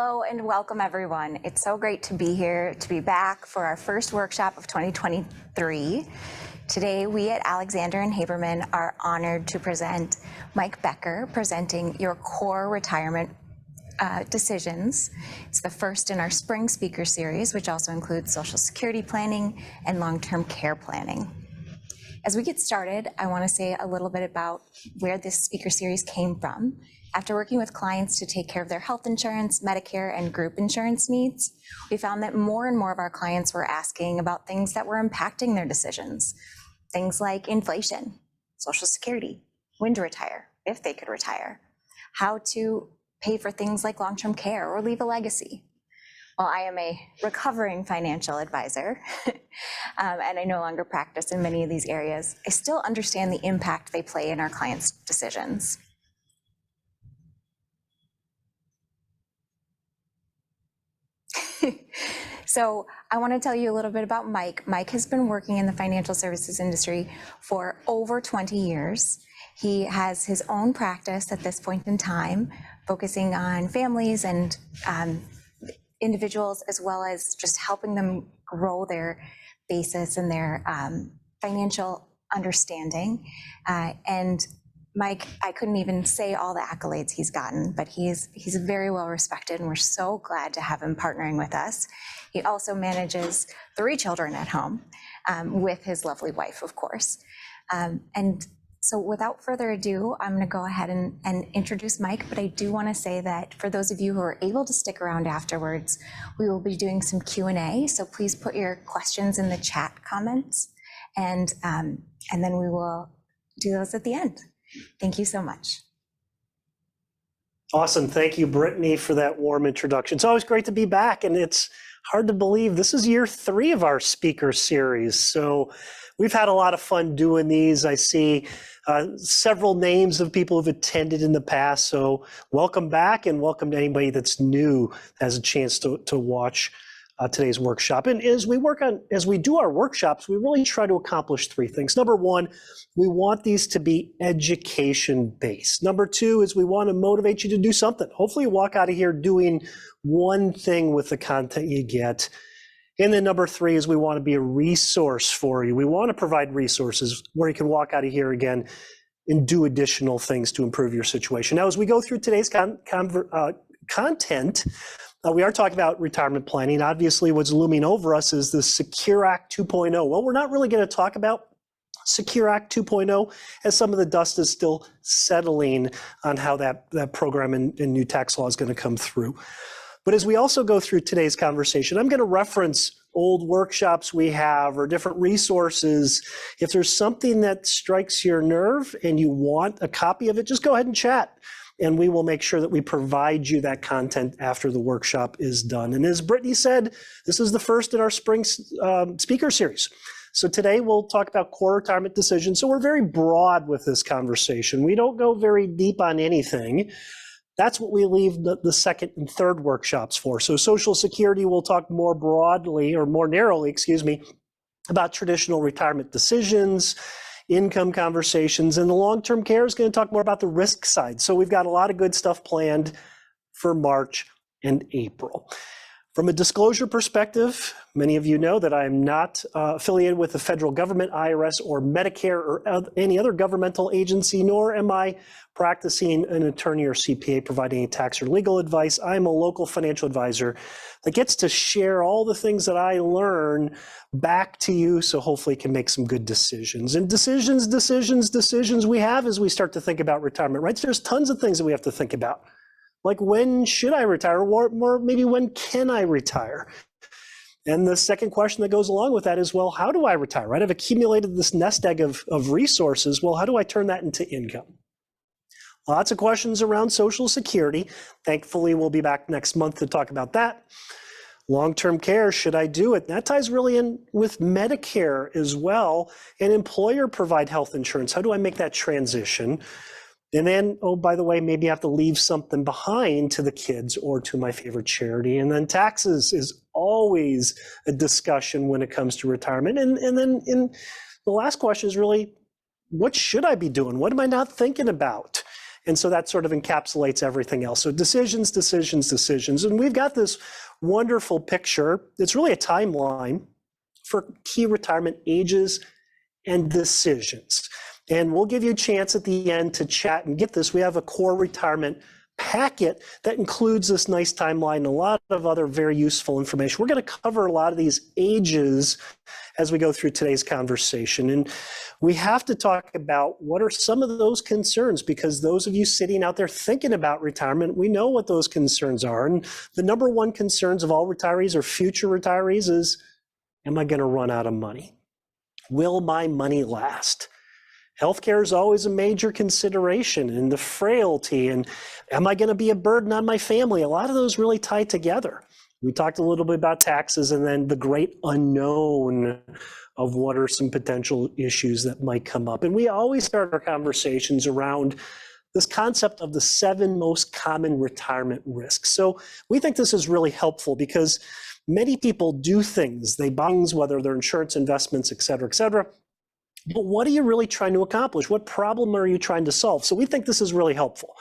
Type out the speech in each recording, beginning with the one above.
Hello and welcome everyone. It's so great to be here, to be back for our first workshop of 2023. Today we at Alexander and Haberman are honored to present Mike Becker presenting your core retirement decisions. It's the first in our spring speaker series, which also includes Social Security planning and long-term care planning. As we get started, I want to say a little bit about where this speaker series came from. After working with clients to take care of their health insurance, Medicare, and group insurance needs, we found that more and more of our clients were asking about things that were impacting their decisions. Things like inflation, Social Security, when to retire, if they could retire, how to pay for things like long-term care or leave a legacy. While I am a recovering financial advisor, and I no longer practice in many of these areas, I still understand the impact they play in our clients' decisions. So I want to tell you a little bit about Mike. Mike has been working in the financial services industry for over 20 years. He has his own practice at this point in time, focusing on families and individuals, as well as just helping them grow their basis and their financial understanding. And Mike, I couldn't even say all the accolades he's gotten, but he's very well respected, and we're so glad to have him partnering with us. He also manages 3 children at home with his lovely wife, of course. And so without further ado, I'm going to go ahead and introduce Mike, but I do want to say that for those of you who are able to stick around afterwards, we will be doing some Q&A, so please put your questions in the chat comments, and then we will do those at the end. Thank you so much. Awesome. Thank you, Brittany, for that warm introduction. It's always great to be back, and it's hard to believe this is year 3 of our speaker series. So we've had a lot of fun doing these. I see several names of people who've attended in the past. So welcome back, and welcome to anybody that's new, has a chance to watch today's workshop. And as we do our workshops, we really try to accomplish 3 things. Number 1, we want these to be education-based. Number 2 is we want to motivate you to do something. Hopefully you walk out of here doing one thing with the content you get. And then number 3 is we want to be a resource for you. We want to provide resources where you can walk out of here again and do additional things to improve your situation. Now, as we go through today's content, we are talking about retirement planning. Obviously, what's looming over us is the Secure Act 2.0. Well, we're not really going to talk about Secure Act 2.0, as some of the dust is still settling on how that program and new tax law is going to come through. But as we also go through today's conversation, I'm going to reference old workshops we have or different resources. If there's something that strikes your nerve and you want a copy of it, just go ahead and chat, and we will make sure that we provide you that content after the workshop is done. And as Brittany said, this is the first in our spring speaker series. So today we'll talk about core retirement decisions. So we're very broad with this conversation. We don't go very deep on anything. That's what we leave the second and third workshops for. So Social Security, we'll talk more broadly, or more narrowly, about traditional retirement decisions, income conversations, and the long-term care is going to talk more about the risk side. So we've got a lot of good stuff planned for March and April. From a disclosure perspective, many of you know that I'm not affiliated with the federal government, IRS, or Medicare, or any other governmental agency, nor am I practicing an attorney or CPA providing any tax or legal advice. I'm a local financial advisor that gets to share all the things that I learn back to you, so hopefully you can make some good decisions. And decisions we have as we start to think about retirement, right? So there's tons of things that we have to think about. Like, when should I retire, or maybe when can I retire? And the second question that goes along with that is, well, how do I retire, right? I've accumulated this nest egg of resources. Well, how do I turn that into income? Lots of questions around Social Security. Thankfully, we'll be back next month to talk about that. Long-term care, should I do it? That ties really in with Medicare as well. And employer provide health insurance. How do I make that transition? And then, oh, by the way, maybe I have to leave something behind to the kids or to my favorite charity. And then taxes is always a discussion when it comes to retirement. And then the last question is really, what should I be doing? What am I not thinking about? And so that sort of encapsulates everything else. So decisions, decisions, decisions. And we've got this wonderful picture. It's really a timeline for key retirement ages and decisions. And we'll give you a chance at the end to chat and get this. We have a core retirement packet that includes this nice timeline and a lot of other very useful information. We're going to cover a lot of these ages as we go through today's conversation. And we have to talk about what are some of those concerns, because those of you sitting out there thinking about retirement, we know what those concerns are. And the number one concerns of all retirees or future retirees is, am I going to run out of money? Will my money last? Healthcare is always a major consideration, and the frailty, and am I going to be a burden on my family? A lot of those really tie together. We talked a little bit about taxes, and then the great unknown of what are some potential issues that might come up. And we always start our conversations around this concept of the 7 most common retirement risks. So we think this is really helpful because many people do things, they buy things, whether they're insurance, investments, et cetera, et cetera. But what are you really trying to accomplish? What problem are you trying to solve? So we think this is really helpful.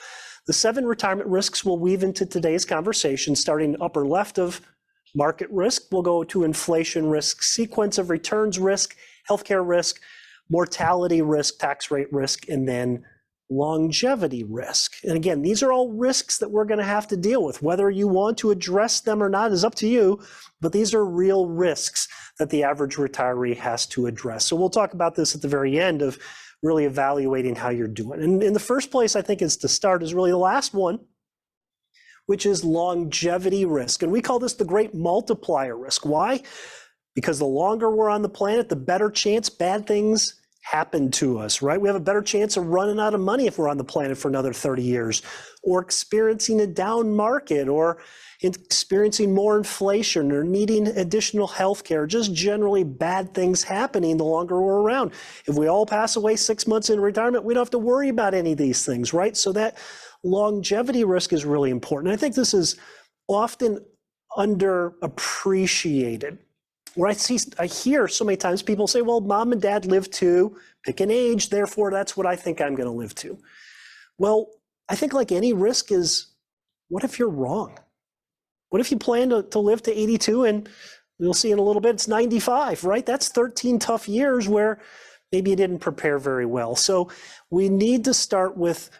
The 7 retirement risks we'll weave into today's conversation, starting upper left of market risk. We'll go to inflation risk, sequence of returns risk, healthcare risk, mortality risk, tax rate risk, and then longevity risk. And again, these are all risks that we're going to have to deal with. Whether you want to address them or not is up to you, but these are real risks that the average retiree has to address. So we'll talk about this at the very end of really evaluating how you're doing. And in the first place, I think is to start is really the last one, which is longevity risk. And we call this the great multiplier risk. Why? Because the longer we're on the planet, the better chance bad things happen to us, right? We have a better chance of running out of money if we're on the planet for another 30 years, or experiencing a down market, or experiencing more inflation, or needing additional health care, just generally bad things happening the longer we're around. If we all pass away 6 months in retirement, we don't have to worry about any of these things, right? So that longevity risk is really important. I think this is often underappreciated. Where I hear so many times people say, well, mom and dad lived to pick an age, therefore that's what I think I'm going to live to. Well, I think like any risk is, what if you're wrong? What if you plan to live to 82 and we'll see in a little bit, it's 95, right? That's 13 tough years where maybe you didn't prepare very well. So we need to start with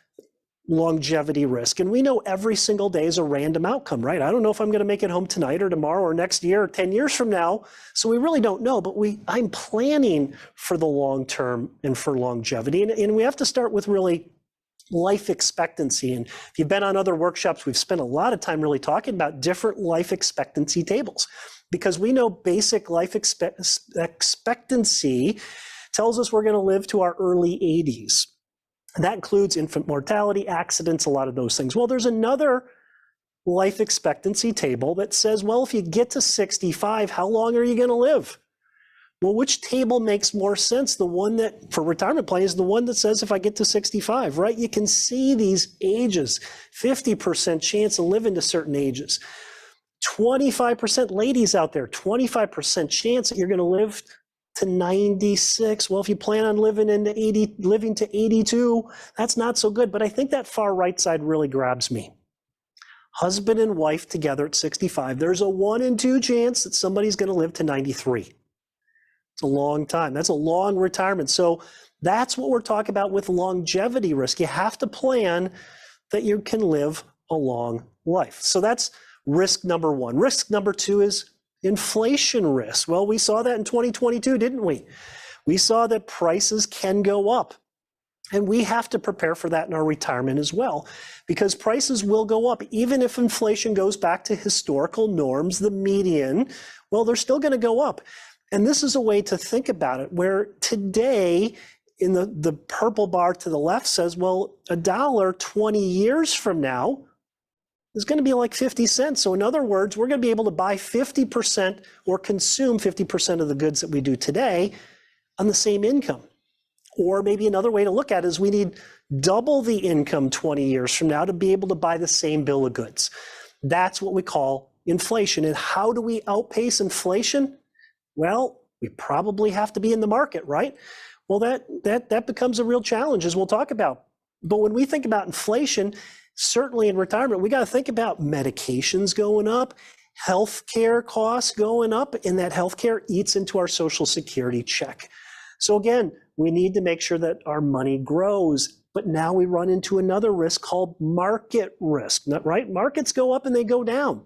longevity risk. And we know every single day is a random outcome, right? I don't know if I'm going to make it home tonight or tomorrow or next year or 10 years from now. So we really don't know, but I'm planning for the long term and for longevity. And we have to start with really life expectancy. And if you've been on other workshops, we've spent a lot of time really talking about different life expectancy tables, because we know basic life expectancy tells us we're going to live to our early 80s. That includes infant mortality, accidents, a lot of those things. Well, there's another life expectancy table that says, well, if you get to 65, how long are you going to live? Well, which table makes more sense? The one that, for retirement planning, is the one that says if I get to 65, right? You can see these ages, 50% chance of living to certain ages. 25% ladies out there, 25% chance that you're going to live to 96. Well, if you plan on living to 82, that's not so good. But I think that far right side really grabs me. Husband and wife together at 65, there's a 1 in 2 chance that somebody's going to live to 93. It's a long time. That's a long retirement. So that's what we're talking about with longevity risk. You have to plan that you can live a long life. So that's risk number 1. Risk number 2 is inflation risk. Well, we saw that in 2022, didn't we? We saw that prices can go up. And we have to prepare for that in our retirement as well, because prices will go up. Even if inflation goes back to historical norms, the median, well, they're still going to go up. And this is a way to think about it, where today, in the purple bar to the left says, well, $1 20 years from now is going to be like 50 cents. So in other words, we're going to be able to buy 50% or consume 50% of the goods that we do today on the same income. Or maybe another way to look at it is we need double the income 20 years from now to be able to buy the same bill of goods. That's what we call inflation. And how do we outpace inflation? Well, we probably have to be in the market, right? Well, that becomes a real challenge, as we'll talk about. But when we think about inflation, certainly in retirement, we got to think about medications going up, healthcare costs going up, and that healthcare eats into our Social Security check. So again, we need to make sure that our money grows. But now we run into another risk called market risk, right? Markets go up and they go down.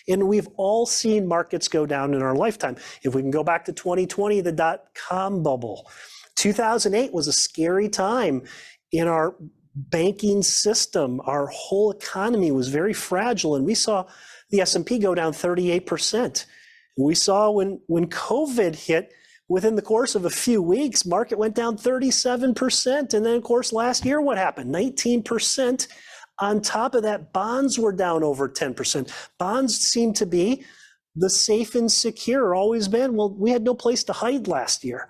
And we've all seen markets go down in our lifetime. If we can go back to 2020, the dot-com bubble. 2008 was a scary time in our banking system. Our whole economy was very fragile, and we saw the S&P go down 38%. We saw when COVID hit, within the course of a few weeks, market went down 37%. And then, of course, last year, what happened? 19%. On top of that, bonds were down over 10%. Bonds seem to be the safe and secure, always been. Well, we had no place to hide last year.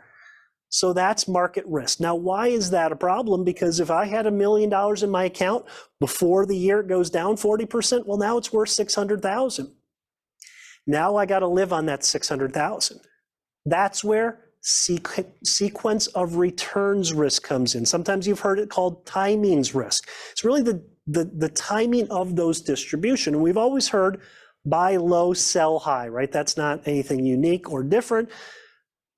So that's market risk. Now, why is that a problem? Because if I had $1 million in my account before the year goes down 40%, well, now it's worth $600,000. Now I got to live on that $600,000. That's where sequence of returns risk comes in. Sometimes you've heard it called timings risk. It's really the timing of those distribution. And we've always heard buy low, sell high, right? That's not anything unique or different.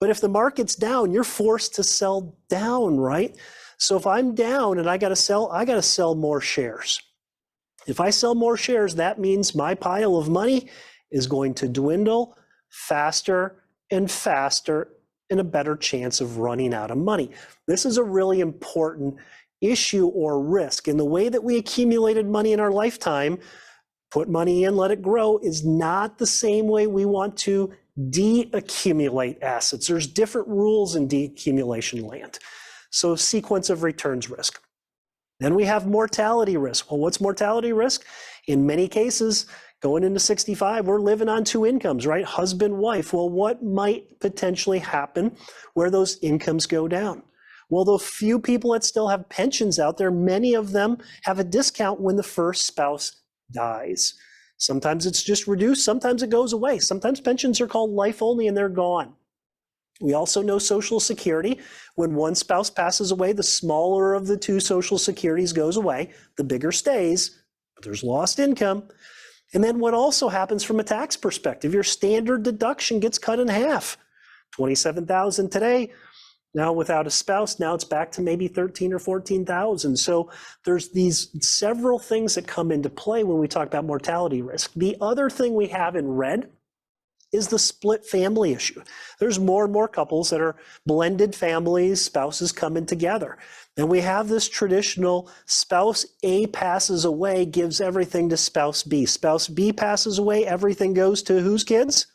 But if the market's down, you're forced to sell down, right? So if I'm down and I got to sell more shares. If I sell more shares, that means my pile of money is going to dwindle faster and faster, and a better chance of running out of money. This is a really important issue or risk. And the way that we accumulated money in our lifetime, put money in, let it grow, is not the same way we want to de-accumulate assets. There's different rules in de-accumulation land. So sequence of returns risk. Then we have mortality risk. Well, what's mortality risk? In many cases, going into 65, we're living on two incomes, right? Husband, wife. Well, what might potentially happen where those incomes go down? Well, the few people that still have pensions out there, many of them have a discount when the first spouse dies. Sometimes it's just reduced, sometimes it goes away. Sometimes pensions are called life only and they're gone. We also know Social Security. When one spouse passes away, the smaller of the two Social Securities goes away, the bigger stays, but there's lost income. And then what also happens from a tax perspective, your standard deduction gets cut in half. $27,000 today, now without a spouse, now it's back to maybe $13,000 or $14,000. So there's these several things that come into play when we talk about mortality risk. The other thing we have in red is the split family issue. There's more and more couples that are blended families, spouses coming together. And we have this traditional spouse A passes away, gives everything to spouse B. Spouse B passes away, everything goes to whose kids?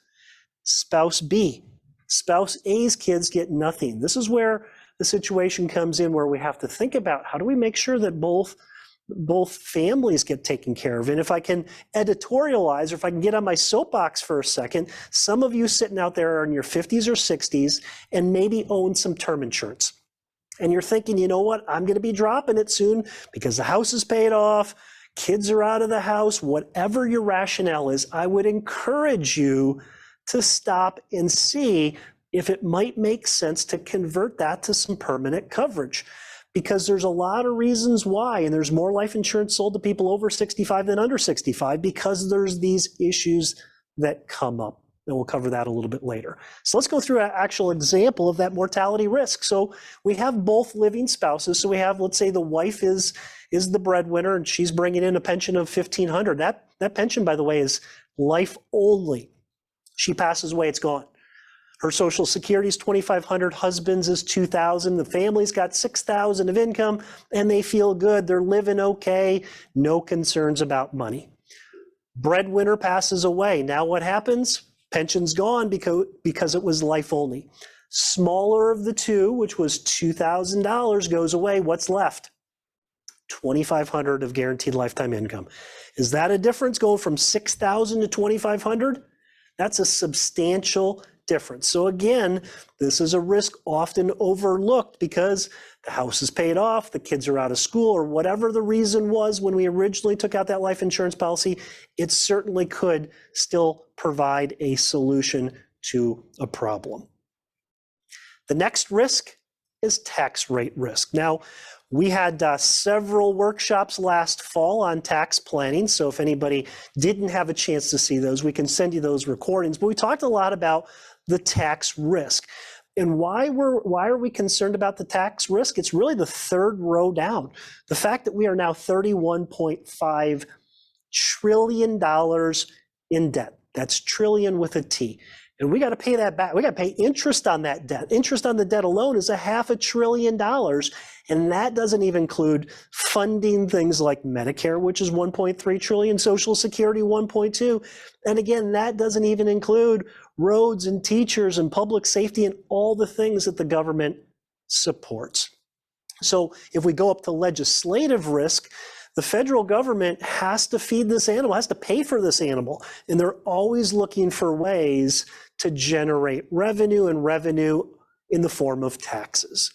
Spouse B. Spouse A's kids get nothing. This is where the situation comes in where we have to think about how do we make sure that both families get taken care of. And if I can editorialize, or if I can get on my soapbox for a second, some of you sitting out there are in your 50s or 60s and maybe own some term insurance. And you're thinking, you know what, I'm going to be dropping it soon because the house is paid off, kids are out of the house, whatever your rationale is, I would encourage you to stop and see if it might make sense to convert that to some permanent coverage. Because there's a lot of reasons why, and there's more life insurance sold to people over 65 than under 65 because there's these issues that come up. And we'll cover that a little bit later. So let's go through an actual example of that mortality risk. So we have both living spouses. So we have, let's say the wife is the breadwinner and she's bringing in a pension of $1,500. That pension, by the way, is life only. She passes away, it's gone. Her Social Security is $2,500, husband's is $2,000, the family's got $6,000 of income, and they feel good, they're living okay, no concerns about money. Breadwinner passes away, now what happens? Pension's gone because it was life only. Smaller of the two, which was $2,000, goes away, what's left? $2,500 of guaranteed lifetime income. Is that a difference going from $6,000 to $2,500? That's a substantial difference. So again, this is a risk often overlooked because the house is paid off, the kids are out of school, or whatever the reason was when we originally took out that life insurance policy, it certainly could still provide a solution to a problem. The next risk is tax rate risk. Now, we had several workshops last fall on tax planning, so if anybody didn't have a chance to see those, we can send you those recordings. But we talked a lot about the tax risk. And why are we concerned about the tax risk? It's really the third row down. The fact that we are now $31.5 trillion in debt. That's trillion with a T. And we got to pay that back. We got to pay interest on that debt. Interest on the debt alone is $500 billion. And that doesn't even include funding things like Medicare, which is 1.3 trillion, Social Security 1.2. And again, that doesn't even include roads and teachers and public safety and all the things that the government supports. So if we go up to legislative risk, the federal government has to feed this animal, has to pay for this animal. And they're always looking for ways to generate revenue, and revenue in the form of taxes.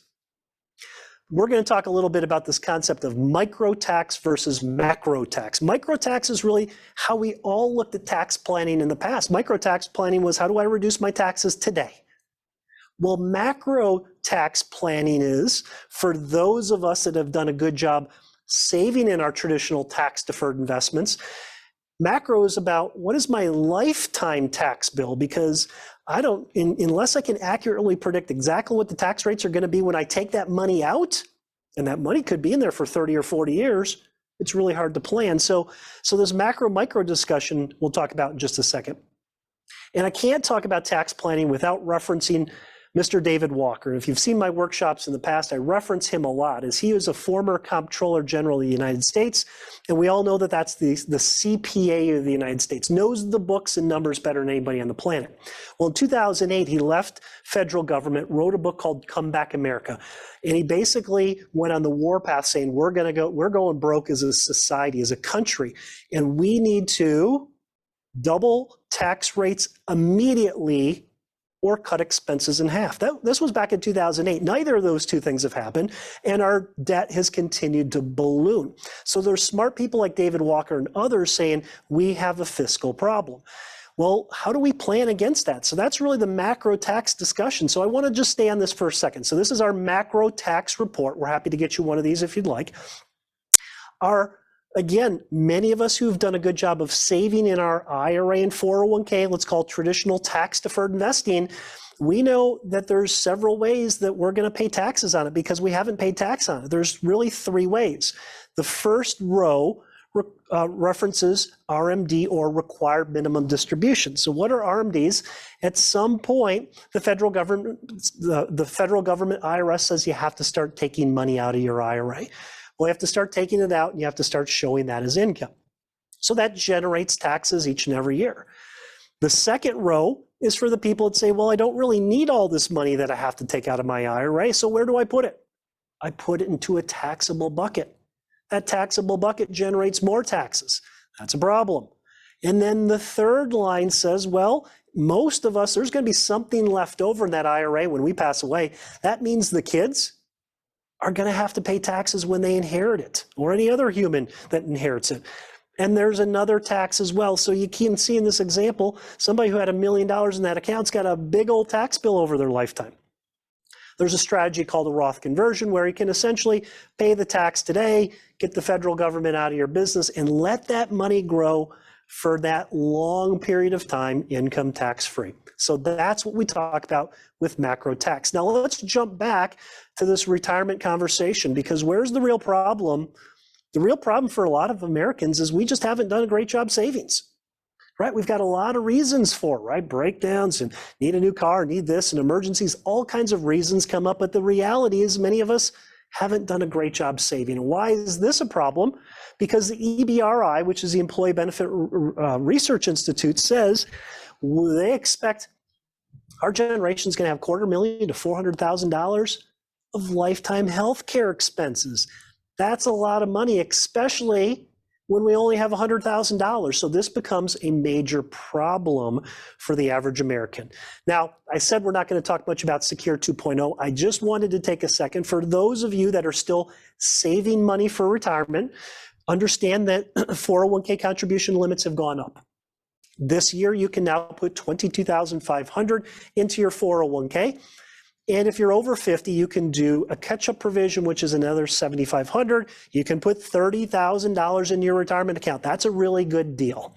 We're going to talk a little bit about this concept of micro tax versus macro tax. Micro tax is really how we all looked at tax planning in the past. Micro tax planning was, how do I reduce my taxes today? Well, macro tax planning is for those of us that have done a good job saving in our traditional tax deferred investments. Macro is about, what is my lifetime tax bill? Because unless I can accurately predict exactly what the tax rates are going to be when I take that money out, and that money could be in there for 30 or 40 years, it's really hard to plan. So this macro-micro discussion we'll talk about in just a second. And I can't talk about tax planning without referencing Mr. David Walker. If you've seen my workshops in the past, I reference him a lot, as he was a former Comptroller General of the United States, and we all know that that's the CPA of the United States, knows the books and numbers better than anybody on the planet. Well, in 2008, he left federal government, wrote a book called Come Back America, and he basically went on the warpath saying, we're going broke as a society, as a country, and we need to double tax rates immediately or cut expenses in half. This was back in 2008. Neither of those two things have happened, and our debt has continued to balloon. So there's smart people like David Walker and others saying we have a fiscal problem. Well, how do we plan against that? So that's really the macro tax discussion. So I want to just stay on this for a second. So this is our macro tax report. We're happy to get you one of these if you'd like. Again, many of us who've done a good job of saving in our IRA and 401k, let's call traditional tax-deferred investing, we know that there's several ways that we're going to pay taxes on it because we haven't paid tax on it. There's really three ways. The first row references RMD, or required minimum distribution. So what are RMDs? At some point, the federal government IRS says you have to start taking money out of your IRA. Well, you have to start taking it out, and you have to start showing that as income. So that generates taxes each and every year. The second row is for the people that say, well, I don't really need all this money that I have to take out of my IRA, so where do I put it? I put it into a taxable bucket. That taxable bucket generates more taxes. That's a problem. And then the third line says, well, most of us, there's going to be something left over in that IRA when we pass away. That means the kids are going to have to pay taxes when they inherit it, or any other human that inherits it. And there's another tax as well. So you can see in this example, somebody who had $1 million in that account's got a big old tax bill over their lifetime. There's a strategy called a Roth conversion where you can essentially pay the tax today, get the federal government out of your business, and let that money grow for that long period of time, income tax free. So that's what we talk about with macro tax. Now let's jump back to this retirement conversation, because where's the real problem? The real problem for a lot of Americans is we just haven't done a great job savings, right? We've got a lot of reasons for it, right? Breakdowns and need a new car, need this, and emergencies, all kinds of reasons come up. But the reality is many of us haven't done a great job saving. And why is this a problem? Because the EBRI, which is the Employee Benefit Research Institute, says they expect our generation is going to have $250,000 to $400,000 of lifetime health care expenses. That's a lot of money, especially when we only have $100,000. So this becomes a major problem for the average American. Now, I said we're not going to talk much about Secure 2.0. I just wanted to take a second. For those of you that are still saving money for retirement, understand that 401k contribution limits have gone up. This year, you can now put $22,500 into your 401k. And if you're over 50, you can do a catch-up provision, which is another $7,500. You can put $30,000 in your retirement account. That's a really good deal.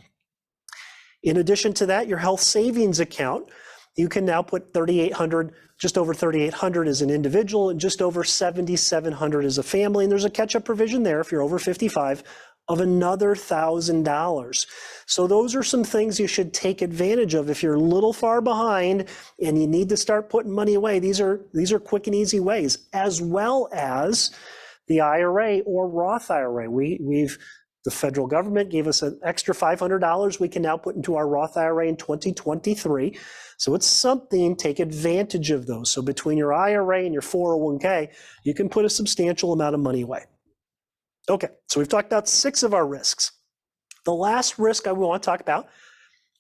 In addition to that, your health savings account, you can now put $3,800, just over $3,800 as an individual and just over $7,700 as a family. And there's a catch-up provision there if you're over 55 of another $1,000. So those are some things you should take advantage of if you're a little far behind and you need to start putting money away. These are quick and easy ways, as well as the IRA or Roth IRA. The federal government gave us an extra $500 we can now put into our Roth IRA in 2023. So it's something, take advantage of those. So between your IRA and your 401k, you can put a substantial amount of money away. Okay, so we've talked about 6 of our risks. The last risk I want to talk about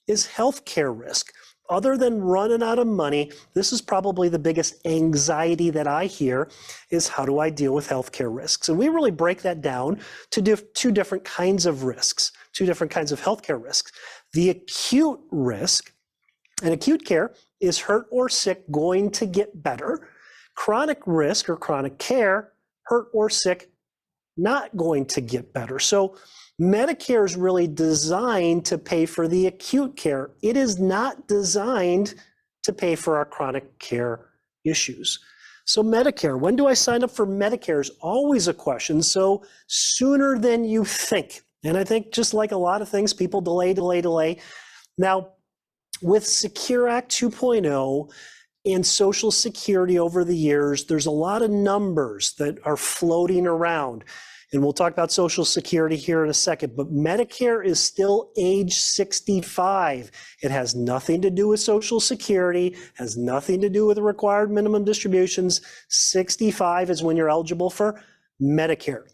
is healthcare risk. Other than running out of money, this is probably the biggest anxiety that I hear is how do I deal with healthcare risks? And we really break that down to 2 different kinds of risks, 2 different kinds of healthcare risks. The acute risk, and acute care is hurt or sick going to get better. Chronic risk or chronic care, hurt or sick, not going to get better. So Medicare is really designed to pay for the acute care. It is not designed to pay for our chronic care issues. So Medicare, when do I sign up for Medicare is always a question. So sooner than you think. And I think just like a lot of things, people delay. Now, with Secure Act 2.0 and Social Security over the years, there's a lot of numbers that are floating around. And we'll talk about Social Security here in a second, but Medicare is still age 65. It has nothing to do with Social Security, has nothing to do with the required minimum distributions. 65 is when you're eligible for Medicare.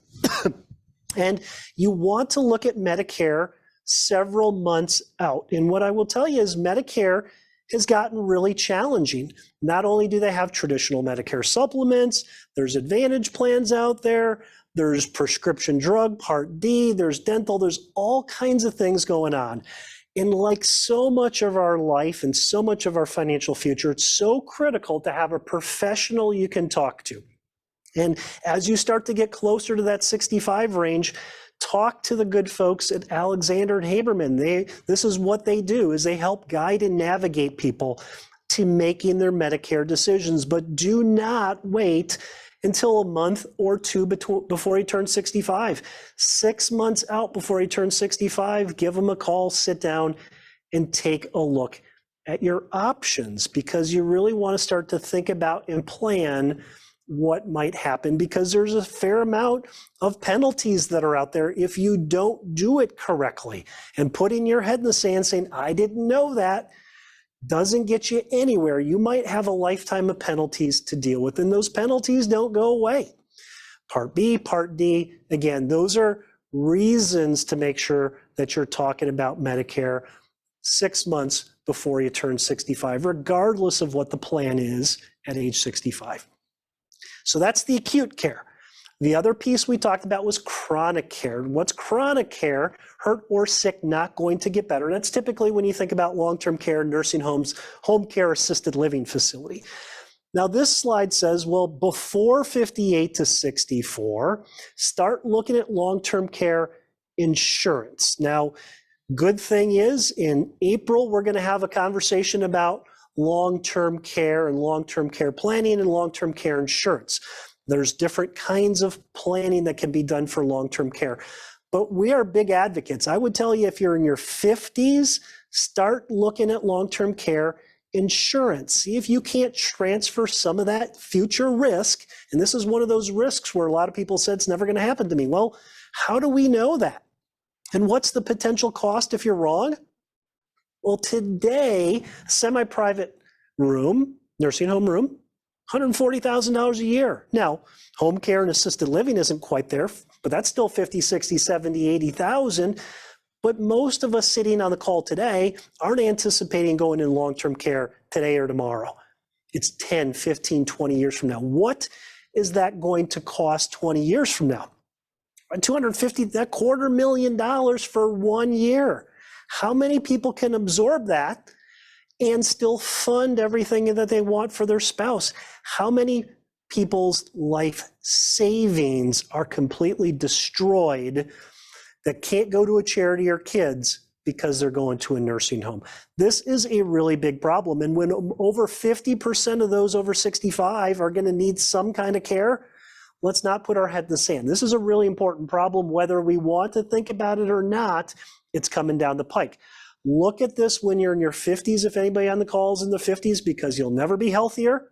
And you want to look at Medicare several months out. And what I will tell you is Medicare has gotten really challenging. Not only do they have traditional Medicare supplements, there's Advantage plans out there, there's prescription drug, Part D, there's dental, there's all kinds of things going on. And like so much of our life and so much of our financial future, it's so critical to have a professional you can talk to. And as you start to get closer to that 65 range, talk to the good folks at Alexander and Haberman. This is what they do, is they help guide and navigate people to making their Medicare decisions. But do not wait until a month or 2 before he turns 65. 6 months out before he turns 65, give him a call, sit down, and take a look at your options, because you really want to start to think about and plan what might happen, because there's a fair amount of penalties that are out there if you don't do it correctly. And putting your head in the sand saying, I didn't know that, doesn't get you anywhere. You might have a lifetime of penalties to deal with, and those penalties don't go away. Part B, Part D, again, those are reasons to make sure that you're talking about Medicare 6 months before you turn 65, regardless of what the plan is at age 65. So that's the acute care. The other piece we talked about was chronic care. What's chronic care? Hurt or sick, not going to get better. And that's typically when you think about long-term care, nursing homes, home care, assisted living facility. Now this slide says, well, before 58 to 64, start looking at long-term care insurance. Now, good thing is in April, we're going to have a conversation about long-term care and long-term care planning and long-term care insurance. There's different kinds of planning that can be done for long-term care. But we are big advocates. I would tell you, if you're in your 50s, start looking at long-term care insurance. See if you can't transfer some of that future risk. And this is one of those risks where a lot of people said it's never going to happen to me. Well, how do we know that? And what's the potential cost if you're wrong? Well, today, semi-private room, nursing home room, $140,000 a year. Now, home care and assisted living isn't quite there, but that's still 50, 60, 70, 80,000. But most of us sitting on the call today aren't anticipating going in long-term care today or tomorrow. It's 10, 15, 20 years from now. What is that going to cost 20 years from now? $250,000, that $250,000 for 1 year. How many people can absorb that and still fund everything that they want for their spouse. How many people's life savings are completely destroyed that can't go to a charity or kids because they're going to a nursing home? This is a really big problem. And when over 50% of those over 65 are going to need some kind of care, let's not put our head in the sand. This is a really important problem, whether we want to think about it or not. It's coming down the pike. Look at this when you're in your 50s, if anybody on the call is in the 50s, because you'll never be healthier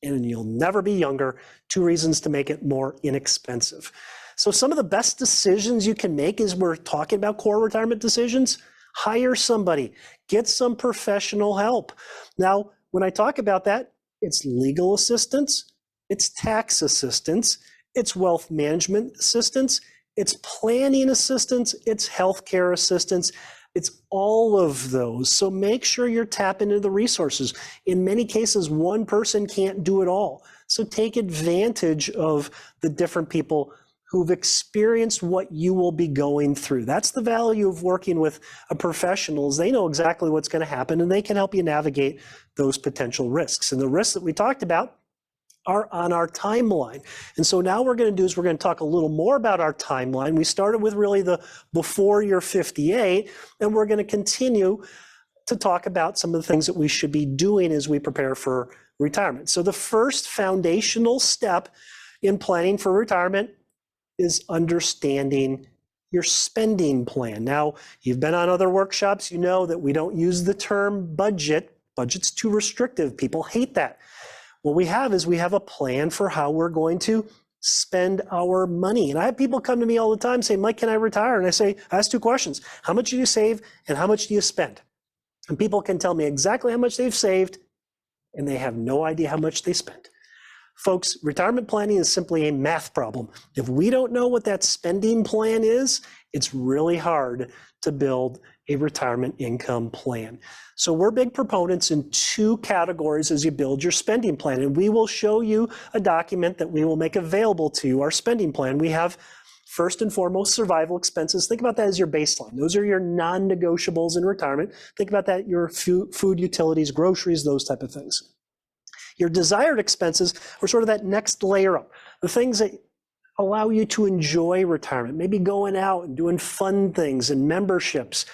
and you'll never be younger. 2 reasons to make it more inexpensive. So some of the best decisions you can make is we're talking about core retirement decisions. Hire somebody, get some professional help. Now, when I talk about that, it's legal assistance, it's tax assistance, it's wealth management assistance, it's planning assistance, it's healthcare assistance. It's all of those. So make sure you're tapping into the resources. In many cases, one person can't do it all. So take advantage of the different people who've experienced what you will be going through. That's the value of working with a professional, is they know exactly what's going to happen and they can help you navigate those potential risks. And the risks that we talked about are on our timeline. And so now we're going to do is we're going to talk a little more about our timeline. We started with really the before you're 58, and we're going to continue to talk about some of the things that we should be doing as we prepare for retirement. So the first foundational step in planning for retirement is understanding your spending plan. Now, you've been on other workshops, you know that we don't use the term budget. Budget's too restrictive. People hate that. What we have is we have a plan for how we're going to spend our money. And I have people come to me all the time saying, Mike, can I retire? And I ask 2 questions. How much do you save and how much do you spend? And people can tell me exactly how much they've saved and they have no idea how much they spend. Folks, retirement planning is simply a math problem. If we don't know what that spending plan is, it's really hard to build a retirement income plan. So we're big proponents in 2 categories as you build your spending plan. And we will show you a document that we will make available to you, our spending plan. We have, first and foremost, survival expenses. Think about that as your baseline. Those are your non-negotiables in retirement. Think about that, your food, utilities, groceries, those type of things. Your desired expenses are sort of that next layer up, the things that allow you to enjoy retirement, maybe going out and doing fun things and memberships.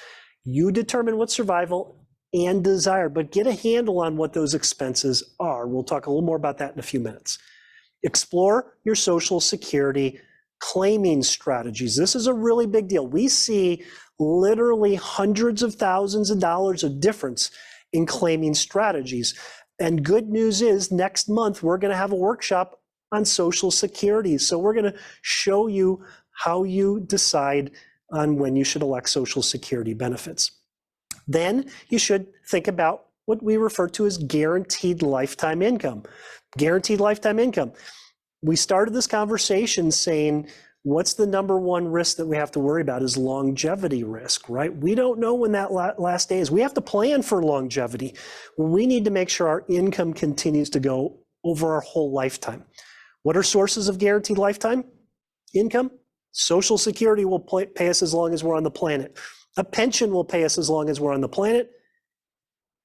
You determine what's survival and desired, but get a handle on what those expenses are. We'll talk a little more about that in a few minutes. Explore your Social Security claiming strategies. This is a really big deal. We see literally hundreds of thousands of dollars of difference in claiming strategies. And good news is next month, we're going to have a workshop on Social Security. So we're going to show you how you decide on when you should elect Social Security benefits. Then you should think about what we refer to as guaranteed lifetime income. Guaranteed lifetime income. We started this conversation saying, what's the number one risk that we have to worry about is longevity risk, right? We don't know when that last day is. We have to plan for longevity. We need to make sure our income continues to go over our whole lifetime. What are sources of guaranteed lifetime income? Social Security will pay us as long as we're on the planet. A pension will pay us as long as we're on the planet.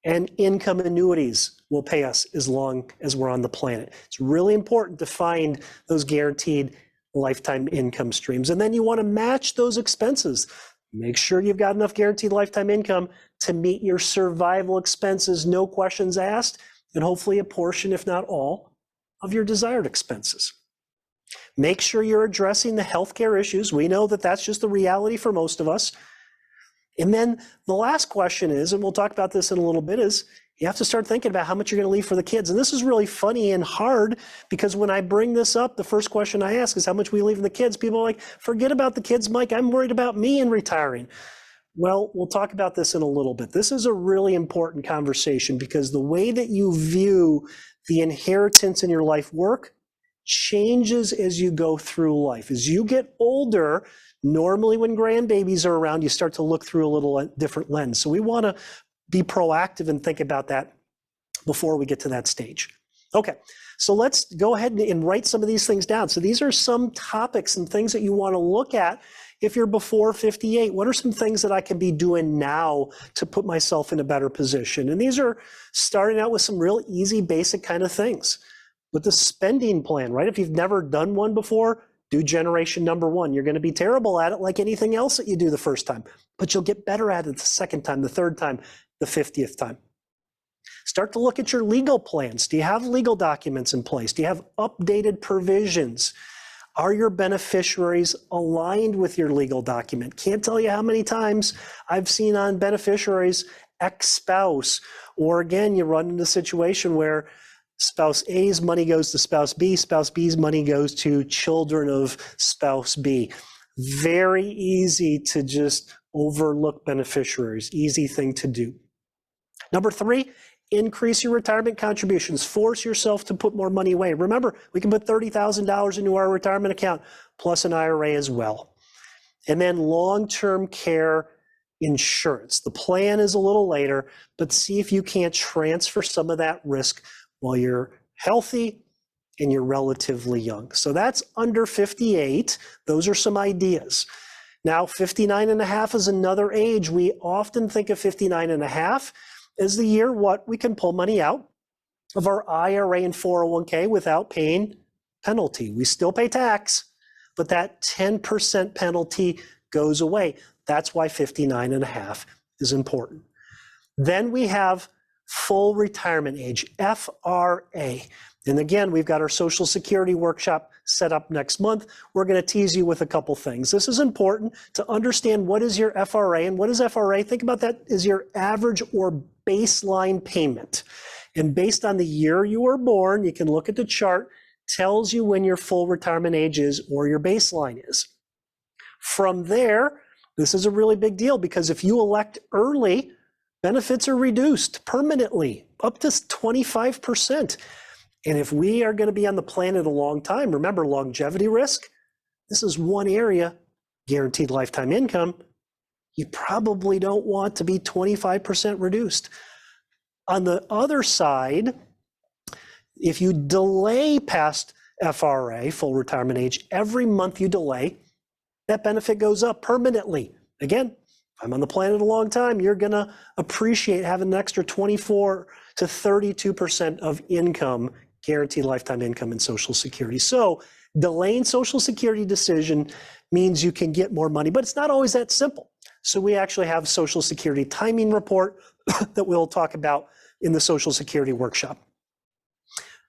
And income annuities will pay us as long as we're on the planet. It's really important to find those guaranteed lifetime income streams. And then you want to match those expenses. Make sure you've got enough guaranteed lifetime income to meet your survival expenses, no questions asked, and hopefully a portion, if not all, of your desired expenses. Make sure you're addressing the healthcare issues. We know that that's just the reality for most of us. And then the last question is, and we'll talk about this in a little bit, is you have to start thinking about how much you're going to leave for the kids. And this is really funny and hard because when I bring this up, the first question I ask is how much we leave the kids. People are like, forget about the kids, Mike. I'm worried about me in retiring. Well, we'll talk about this in a little bit. This is a really important conversation because the way that you view the inheritance in your life work changes as you go through life. As you get older, normally when grandbabies are around, you start to look through a little different lens. So we want to be proactive and think about that before we get to that stage. Okay, so let's go ahead and write some of these things down. So these are some topics and things that you want to look at If you're before 58, what are some things that I can be doing now to put myself in a better position? And these are starting out with some real easy, basic kind of things. With the spending plan, right? If you've never done one before, do generation number one. You're going to be terrible at it like anything else that you do the first time, but you'll get better at it the second time, the third time, the 50th time. Start to look at your legal plans. Do you have legal documents in place? Do you have updated provisions? Are your beneficiaries aligned with your legal document? Can't tell you how many times I've seen on beneficiaries ex-spouse, or again, you run into a situation where spouse A's money goes to spouse B's money goes to children of spouse B. Very easy to just overlook beneficiaries, easy thing to do. Number 3, increase your retirement contributions. Force yourself to put more money away. Remember, we can put $30,000 into our retirement account, plus an IRA as well. And then long-term care insurance. The plan is a little later, but see if you can't transfer some of that risk while you're healthy and you're relatively young. So that's under 58. Those are some ideas. Now, 59 and a half is another age. We often think of 59 and a half as the year what we can pull money out of our IRA and 401k without paying penalty. We still pay tax, but that 10% penalty goes away. That's why 59 and a half is important. Then we have full retirement age, FRA. And again, we've got our Social Security workshop set up next month. We're going to tease you with a couple things. This is important to understand what is your FRA, and what is FRA? Think about that as your average or baseline payment. And based on the year you were born, you can look at the chart, tells you when your full retirement age is or your baseline is. From there, this is a really big deal because if you elect early, benefits are reduced permanently, up to 25%. And if we are going to be on the planet a long time, remember longevity risk, this is one area, guaranteed lifetime income, you probably don't want to be 25% reduced. On the other side, if you delay past FRA, full retirement age, every month you delay, that benefit goes up permanently. Again, I'm on the planet a long time, you're going to appreciate having an extra 24 to 32% of income, guaranteed lifetime income in Social Security. So delaying Social Security decision means you can get more money, but it's not always that simple. So we actually have Social Security timing report that we'll talk about in the Social Security workshop.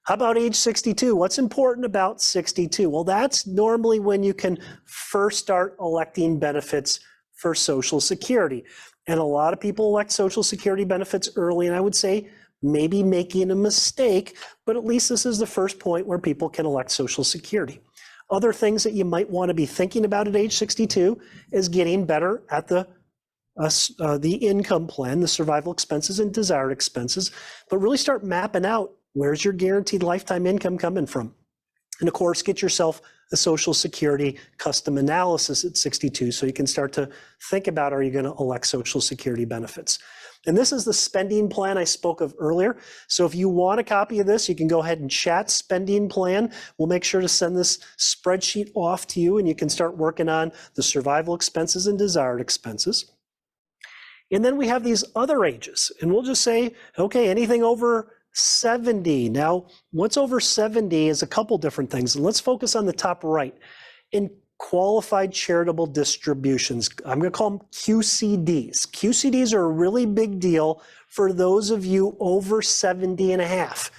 How about age 62? What's important about 62? Well, that's normally when you can first start electing benefits for Social Security. And a lot of people elect Social Security benefits early, and I would say maybe making a mistake, but at least this is the first point where people can elect Social Security. Other things that you might want to be thinking about at age 62 is getting better at the income plan, the survival expenses and desired expenses, but really start mapping out where's your guaranteed lifetime income coming from. And of course, get yourself a Social Security custom analysis at 62 so you can start to think about, are you going to elect Social Security benefits? And this is the spending plan I spoke of earlier. So if you want a copy of this, you can go ahead and chat spending plan. We'll make sure to send this spreadsheet off to you and you can start working on the survival expenses and desired expenses. And then we have these other ages, and we'll just say, okay, anything over 70. Now, what's over 70 is a couple different things. And let's focus on the top right. In qualified charitable distributions, I'm going to call them QCDs. QCDs are a really big deal for those of you over 70 and a half.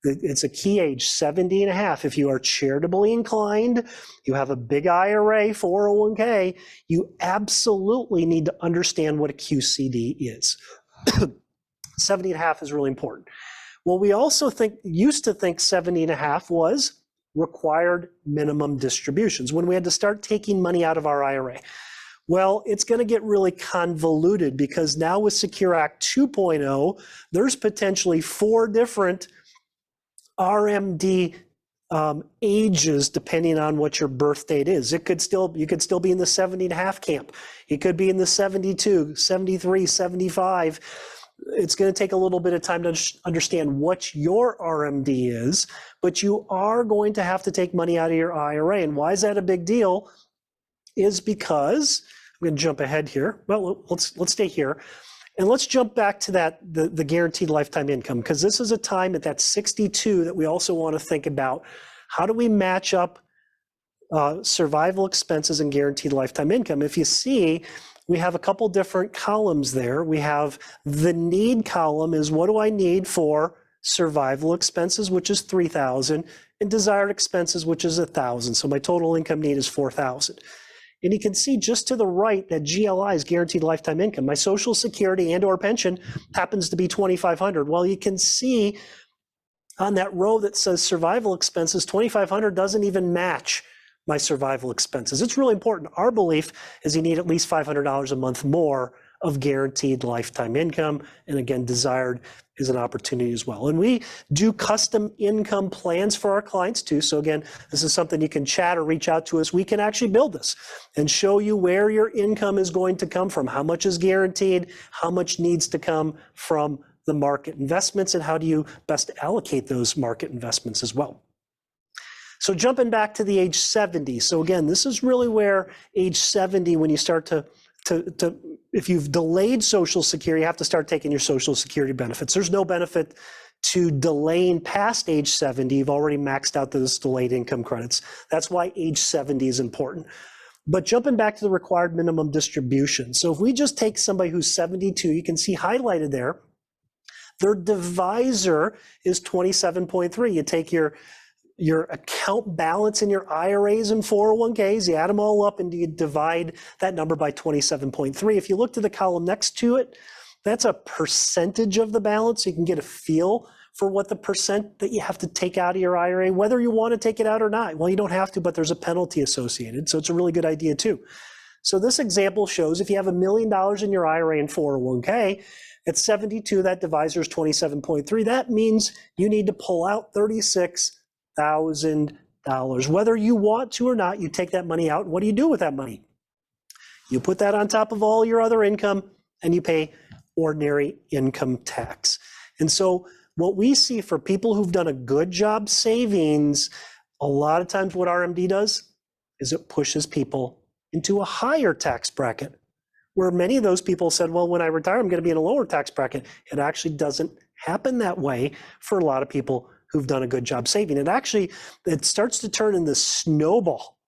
It's a key age, 70 and a half. If you are charitably inclined, you have a big IRA, 401k, you absolutely need to understand what a QCD is. 70 and a half is really important. Well, we also used to think 70 and a half was required minimum distributions when we had to start taking money out of our IRA. Well, it's going to get really convoluted because now with Secure Act 2.0, there's potentially 4 different RMD ages depending on what your birth date is. You could still be in the 70 and a half camp. You could be in the 72, 73, 75. It's going to take a little bit of time to understand what your RMD is, but you are going to have to take money out of your IRA. And why is that a big deal? is because, I'm going to jump ahead here. Well, let's stay here. And let's jump back to the guaranteed lifetime income, because this is a time at that 62 that we also want to think about, how do we match up survival expenses and guaranteed lifetime income? If you see, we have a couple different columns there. We have the need column is what do I need for survival expenses, which is $3,000, and desired expenses, which is $1,000. So my total income need is $4,000. And you can see just to the right that GLI is guaranteed lifetime income. My Social Security and or pension happens to be $2,500. Well, you can see on that row that says survival expenses, $2,500 doesn't even match my survival expenses. It's really important. Our belief is you need at least $500 a month more of guaranteed lifetime income. And again, desired is an opportunity as well. And we do custom income plans for our clients too. So again, this is something you can chat or reach out to us. We can actually build this and show you where your income is going to come from, how much is guaranteed, how much needs to come from the market investments, and how do you best allocate those market investments as well. So jumping back to the age 70. So again, this is really where age 70, when you start to if you've delayed Social Security, you have to start taking your Social Security benefits. There's no benefit to delaying past age 70. You've already maxed out those delayed income credits. That's why age 70 is important. But jumping back to the required minimum distribution. So if we just take somebody who's 72, you can see highlighted there, their divisor is 27.3. You take your account balance in your IRAs and 401ks, you add them all up and you divide that number by 27.3. If you look to the column next to it, that's a percentage of the balance. So you can get a feel for what the percent that you have to take out of your IRA, whether you want to take it out or not. Well, you don't have to, but there's a penalty associated. So it's a really good idea too. So this example shows if you have $1 million in your IRA and 401k, at 72, that divisor is 27.3. That means you need to pull out $36,000. Whether you want to or not, you take that money out. What do you do with that money? You put that on top of all your other income and you pay ordinary income tax. And so what we see for people who've done a good job savings, a lot of times what RMD does is it pushes people into a higher tax bracket, where many of those people said, well, when I retire, I'm going to be in a lower tax bracket. It actually doesn't happen that way for a lot of people who've done a good job saving. It starts to turn into snowball,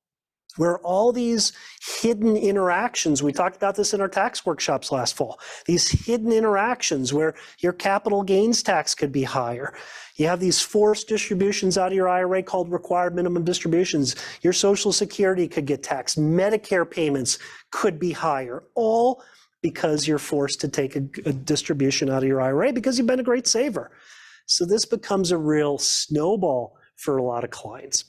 where all these hidden interactions, we talked about this in our tax workshops last fall, these hidden interactions where your capital gains tax could be higher. You have these forced distributions out of your IRA called required minimum distributions. Your Social Security could get taxed. Medicare payments could be higher, all because you're forced to take a distribution out of your IRA because you've been a great saver. So this becomes a real snowball for a lot of clients.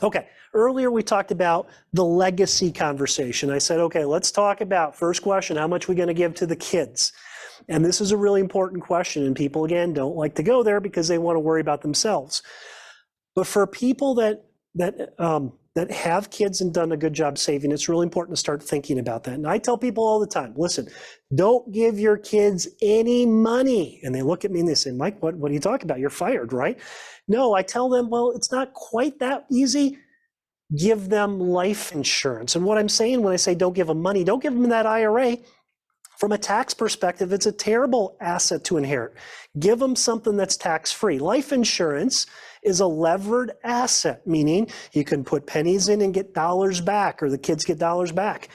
Okay, earlier we talked about the legacy conversation. I said, okay, let's talk about, first question, how much are we going to give to the kids? And this is a really important question, and people, again, don't like to go there because they want to worry about themselves. But for people that have kids and done a good job saving, it's really important to start thinking about that. And I tell people all the time, listen, don't give your kids any money. And they look at me and they say, Mike, what are you talking about? You're fired, right? No, I tell them, well, it's not quite that easy. Give them life insurance. And what I'm saying when I say don't give them money, don't give them that IRA. From a tax perspective, it's a terrible asset to inherit. Give them something that's tax-free. Life insurance is a levered asset, meaning you can put pennies in and get dollars back, or the kids get dollars back.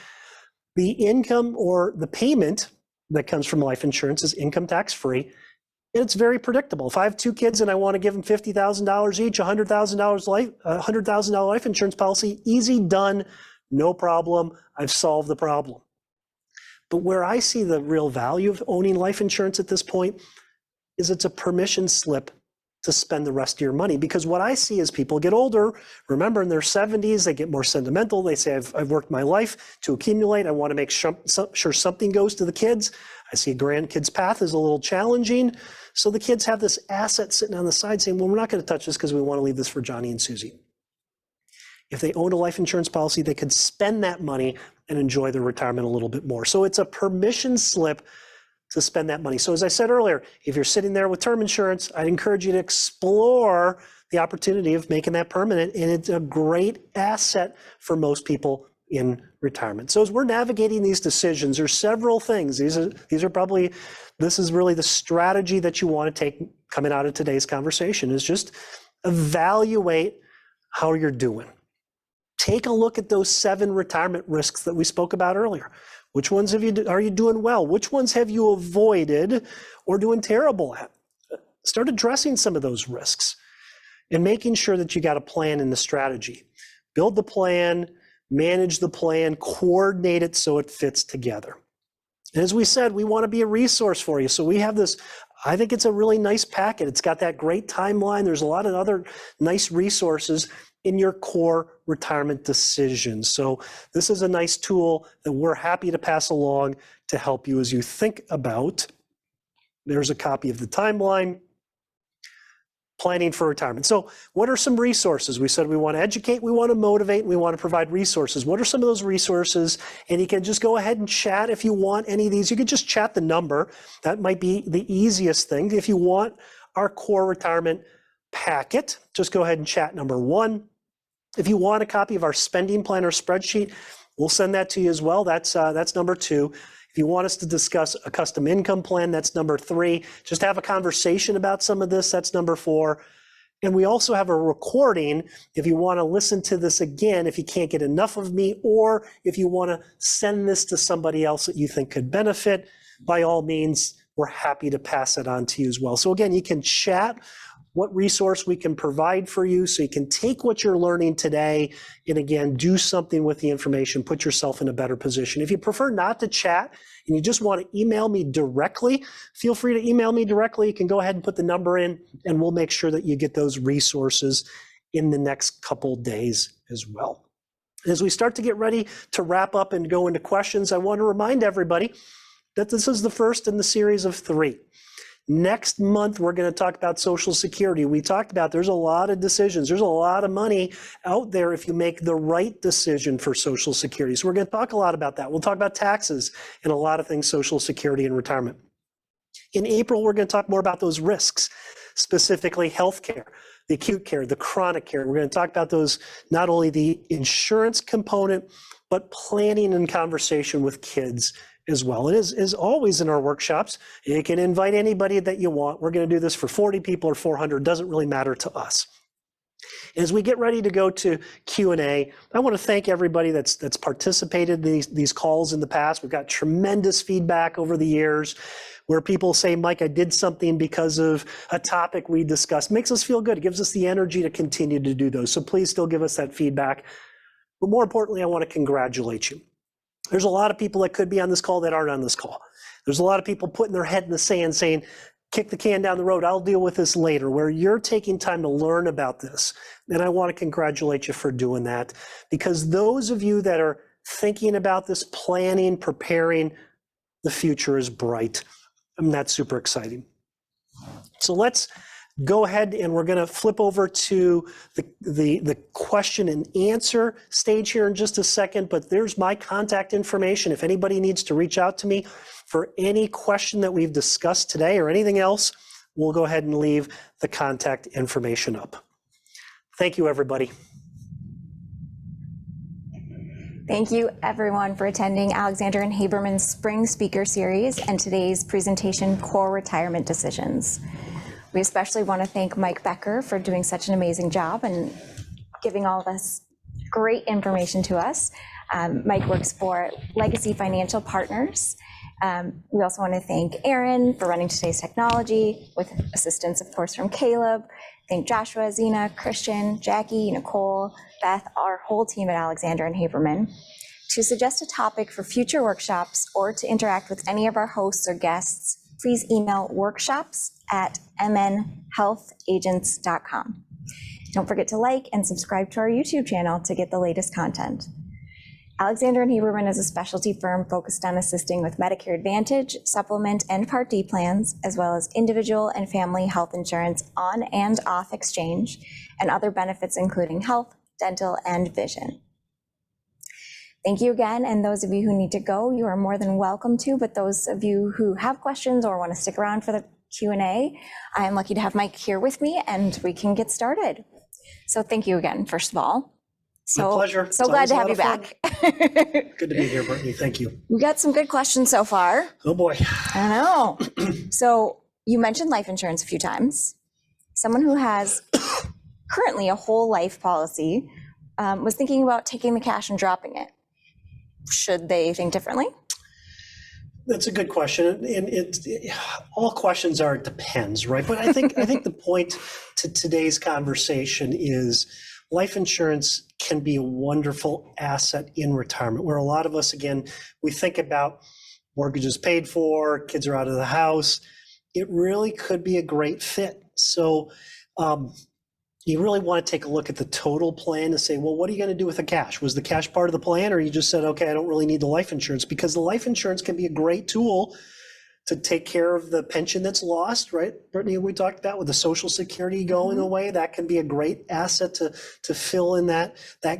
The income or the payment that comes from life insurance is income tax-free, and it's very predictable. If I have two kids and I want to give them $50,000 each, $100,000 life insurance policy, easy, done, no problem. I've solved the problem. But where I see the real value of owning life insurance at this point is it's a permission slip to spend the rest of your money. Because what I see as people get older, remember in their 70s, they get more sentimental. They say, I've worked my life to accumulate. I want to make sure something goes to the kids. I see a grandkid's path is a little challenging. So the kids have this asset sitting on the side saying, well, we're not going to touch this because we want to leave this for Johnny and Susie. If they own a life insurance policy, they could spend that money and enjoy their retirement a little bit more. So it's a permission slip to spend that money. So as I said earlier, if you're sitting there with term insurance, I'd encourage you to explore the opportunity of making that permanent. And it's a great asset for most people in retirement. So as we're navigating these decisions, there's several things. This is really the strategy that you want to take coming out of today's conversation, is just evaluate how you're doing. Take a look at those 7 retirement risks that we spoke about earlier. Which ones are you doing well? Which ones have you avoided or doing terrible at? Start addressing some of those risks and making sure that you got a plan and a strategy. Build the plan, manage the plan, coordinate it so it fits together. And as we said, we want to be a resource for you. So we have this, I think it's a really nice packet. It's got that great timeline. There's a lot of other nice resources in your core retirement decisions. So this is a nice tool that we're happy to pass along to help you as you think about. There's a copy of the timeline. Planning for retirement. So what are some resources? We said we want to educate, we want to motivate, and we want to provide resources. What are some of those resources? And you can just go ahead and chat if you want any of these. You can just chat the number. That might be the easiest thing. If you want our core retirement packet, just go ahead and chat number 1. If you want a copy of our spending plan or spreadsheet, we'll send that to you as well. That's number 2. If you want us to discuss a custom income plan, that's number 3. Just have a conversation about some of this, that's number 4. And we also have a recording if you want to listen to this again, if you can't get enough of me, or if you want to send this to somebody else that you think could benefit, by all means, we're happy to pass it on to you as well. So again, you can chat what resource we can provide for you so you can take what you're learning today and again, do something with the information, put yourself in a better position. If you prefer not to chat and you just want to email me directly, feel free to email me directly. You can go ahead and put the number in and we'll make sure that you get those resources in the next couple days as well. As we start to get ready to wrap up and go into questions, I want to remind everybody that this is the first in the series of 3. Next month, we're going to talk about Social Security. We talked about there's a lot of decisions. There's a lot of money out there if you make the right decision for Social Security. So we're going to talk a lot about that. We'll talk about taxes and a lot of things, Social Security and retirement. In April, we're going to talk more about those risks, specifically healthcare, the acute care, the chronic care. We're going to talk about those, not only the insurance component, but planning and conversation with kids as well. And as always in our workshops, you can invite anybody that you want. We're going to do this for 40 people or 400, doesn't really matter to us. As we get ready to go to Q&A, I want to thank everybody that's participated in these calls in the past. We've got tremendous feedback over the years where people say, Mike, I did something because of a topic we discussed. Makes us feel good. It gives us the energy to continue to do those. So please still give us that feedback. But more importantly, I want to congratulate you. There's a lot of people that could be on this call that aren't on this call. There's a lot of people putting their head in the sand saying, kick the can down the road, I'll deal with this later, where you're taking time to learn about this. And I want to congratulate you for doing that, because those of you that are thinking about this, planning, preparing, the future is bright. And that's super exciting. So let's go ahead and we're going to flip over to the question and answer stage here in just a second, but there's my contact information. If anybody needs to reach out to me for any question that we've discussed today or anything else, we'll go ahead and leave the contact information up. Thank you, everybody. Thank you, everyone, for attending Alexander and Haberman's Spring Speaker Series and today's presentation, Core Retirement Decisions. We especially want to thank Mike Becker for doing such an amazing job and giving all of us great information to us. Mike works for Legacy Financial Partners. We also want to thank Aaron for running today's technology with assistance, of course, from Caleb. Thank Joshua, Zena, Christian, Jackie, Nicole, Beth, our whole team at Alexander and Haberman. To suggest a topic for future workshops or to interact with any of our hosts or guests, please email workshops@mnhealthagents.com. Don't forget to like and subscribe to our YouTube channel to get the latest content. Alexander and Haberman is a specialty firm focused on assisting with Medicare Advantage, Supplement, and Part D plans, as well as individual and family health insurance on and off exchange, and other benefits including health, dental, and vision. Thank you again, and those of you who need to go, you are more than welcome to, but those of you who have questions or want to stick around for the Q&A, I am lucky to have Mike here with me, and we can get started. So thank you again, first of all. My pleasure. So It's glad to have always you a lot of back. Good to be here, Brittany. Thank you. We got some good questions so far. Oh boy. I know. So you mentioned life insurance a few times. Someone who has currently a whole life policy was thinking about taking the cash and dropping it. Should they think differently? That's a good question, and all questions are it depends, right? But I think the point to today's conversation is life insurance can be a wonderful asset in retirement, where a lot of us, again, we think about mortgages paid for, kids are out of the house. It really could be a great fit. So you really want to take a look at the total plan to say, well, what are you going to do with the cash? Was the cash part of the plan, or you just said, okay, I don't really need the life insurance? Because the life insurance can be a great tool to take care of the pension that's lost, right? Brittany, we talked about with the Social Security going away, that can be a great asset to fill in that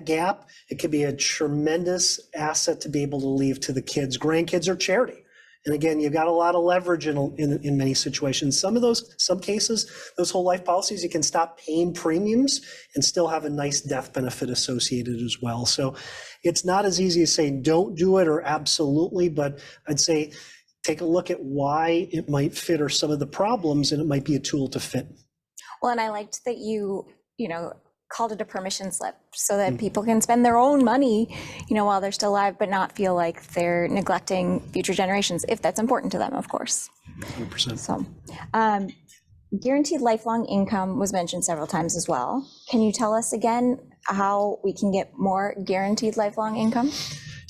gap. It can be a tremendous asset to be able to leave to the kids, grandkids, or charity. And again, you've got a lot of leverage in many situations. Some cases, those whole life policies, you can stop paying premiums and still have a nice death benefit associated as well. So it's not as easy as saying don't do it or absolutely, but I'd say take a look at why it might fit or some of the problems, and it might be a tool to fit. Well, and I liked that you called it a permission slip so that people can spend their own money, while they're still alive, but not feel like they're neglecting future generations, if that's important to them, of course. 100%. So, guaranteed lifelong income was mentioned several times as well. Can you tell us again how we can get more guaranteed lifelong income?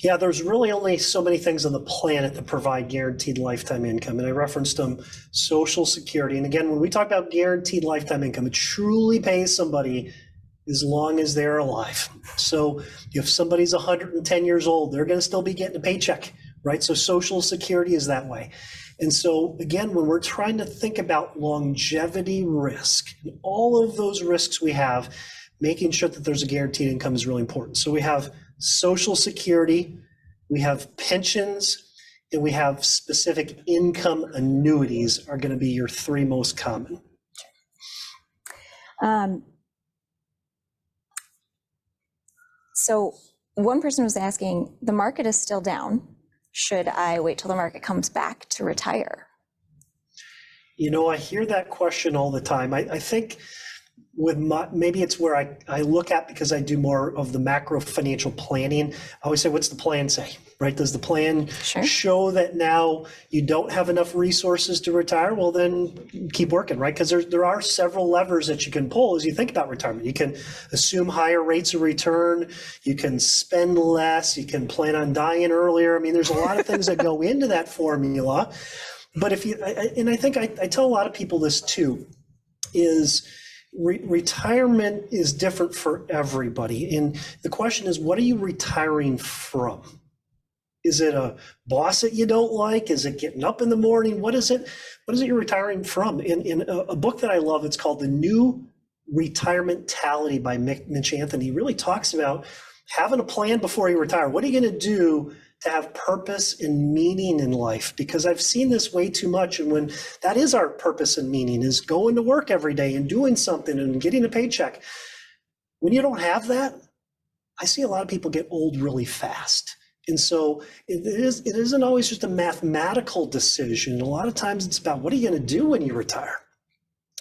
Yeah, there's really only so many things on the planet that provide guaranteed lifetime income. And I referenced them, Social Security. And again, when we talk about guaranteed lifetime income, it truly pays somebody as long as they're alive. So if somebody's 110 years old, they're going to still be getting a paycheck, right? So Social Security is that way. And so again, when we're trying to think about longevity risk, and all of those risks we have, making sure that there's a guaranteed income is really important. So we have Social Security, we have pensions, and we have specific income annuities are going to be your three most common. So one person was asking, the market is still down. Should I wait till the market comes back to retire? I hear that question all the time. I think maybe it's where I look at, because I do more of the macro financial planning. I always say, what's the plan say, right? Does the plan show that now you don't have enough resources to retire? Well, then keep working, right? Because there are several levers that you can pull as you think about retirement. You can assume higher rates of return. You can spend less. You can plan on dying earlier. I mean, there's a lot of things that go into that formula. But I think I tell a lot of people this too, is retirement is different for everybody. And the question is, what are you retiring from? Is it a boss that you don't like? Is it getting up in the morning? What is it you're retiring from? In a book that I love, it's called The New Retirement-tality by Mitch Anthony. He really talks about having a plan before you retire. What are you going to do to have purpose and meaning in life? Because I've seen this way too much. And when that is our purpose and meaning, is going to work every day and doing something and getting a paycheck. When you don't have that, I see a lot of people get old really fast. And so it isn't always just a mathematical decision. A lot of times it's about, what are you going to do when you retire?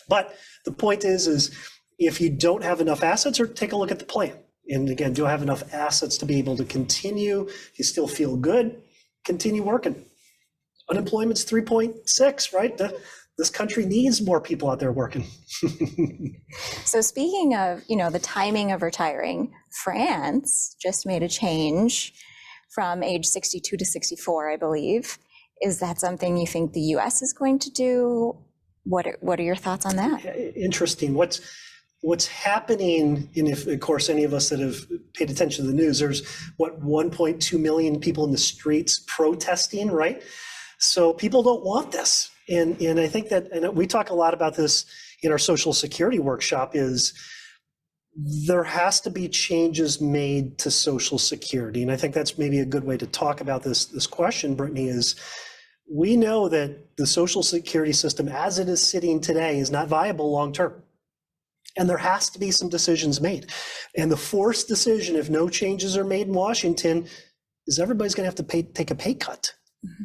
But the point is if you don't have enough assets, or take a look at the plan. And again, do I have enough assets to be able to continue? You still feel good? Continue working. Unemployment's 3.6, right? This country needs more people out there working. So speaking of, the timing of retiring, France just made a change from age 62 to 64, I believe. Is that something you think the US is going to do? What are your thoughts on that? Interesting. What's happening, and if, of course, any of us that have paid attention to the news, there's 1.2 million people in the streets protesting, right? So people don't want this. And I think that, and we talk a lot about this in our Social Security workshop, is there has to be changes made to Social Security. And I think that's maybe a good way to talk about this question, Brittany, is we know that the Social Security system as it is sitting today is not viable long-term. And there has to be some decisions made. And the forced decision, if no changes are made in Washington, is everybody's going to have to take a pay cut. Mm-hmm.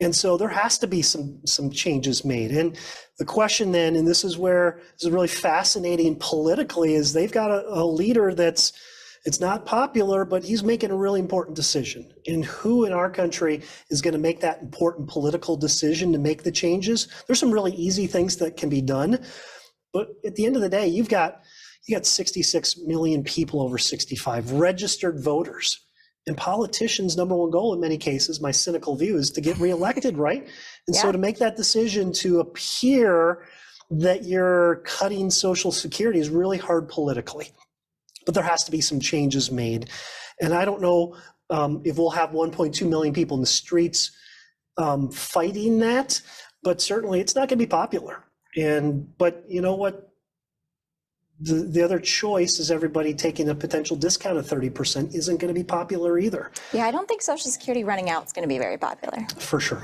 And so there has to be some changes made. And the question then, and this is where this is really fascinating politically, is they've got a leader it's not popular, but he's making a really important decision. And who in our country is going to make that important political decision to make the changes? There's some really easy things that can be done. But at the end of the day, you got 66 million people over 65, registered voters. And politicians' number one goal in many cases, my cynical view, is to get reelected, right? And so to make that decision to appear that you're cutting Social Security is really hard politically. But there has to be some changes made. And I don't know if we'll have 1.2 million people in the streets fighting that, but certainly it's not going to be popular. But you know what? The other choice is everybody taking a potential discount of 30% isn't going to be popular either. Yeah, I don't think Social Security running out is going to be very popular. For sure.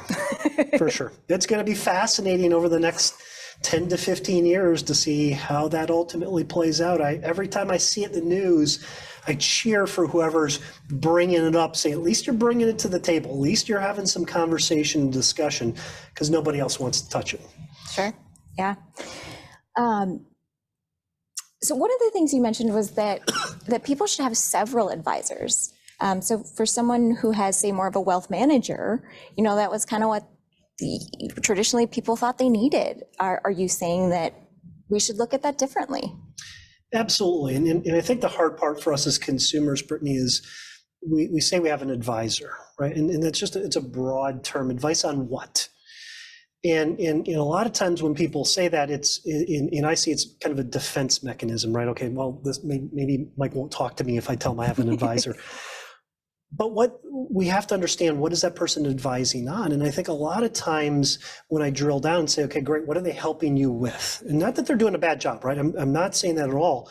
For sure. It's going to be fascinating over the next 10 to 15 years to see how that ultimately plays out. Every time I see it in the news, I cheer for whoever's bringing it up, say, at least you're bringing it to the table. At least you're having some conversation and discussion, because nobody else wants to touch it. Sure. Yeah. So one of the things you mentioned was that people should have several advisors. So for someone who has, say, more of a wealth manager, that was kind of what traditionally people thought they needed. Are you saying that we should look at that differently? Absolutely. And I think the hard part for us as consumers, Brittany, is we say we have an advisor, right? And that's it's a broad term. Advice on what? And a lot of times when people say that, I see it's kind of a defense mechanism, right? Okay, well, maybe Mike won't talk to me if I tell him I have an advisor. But what we have to understand, what is that person advising on? And I think a lot of times when I drill down and say, okay, great, what are they helping you with? And not that they're doing a bad job, right? I'm not saying that at all.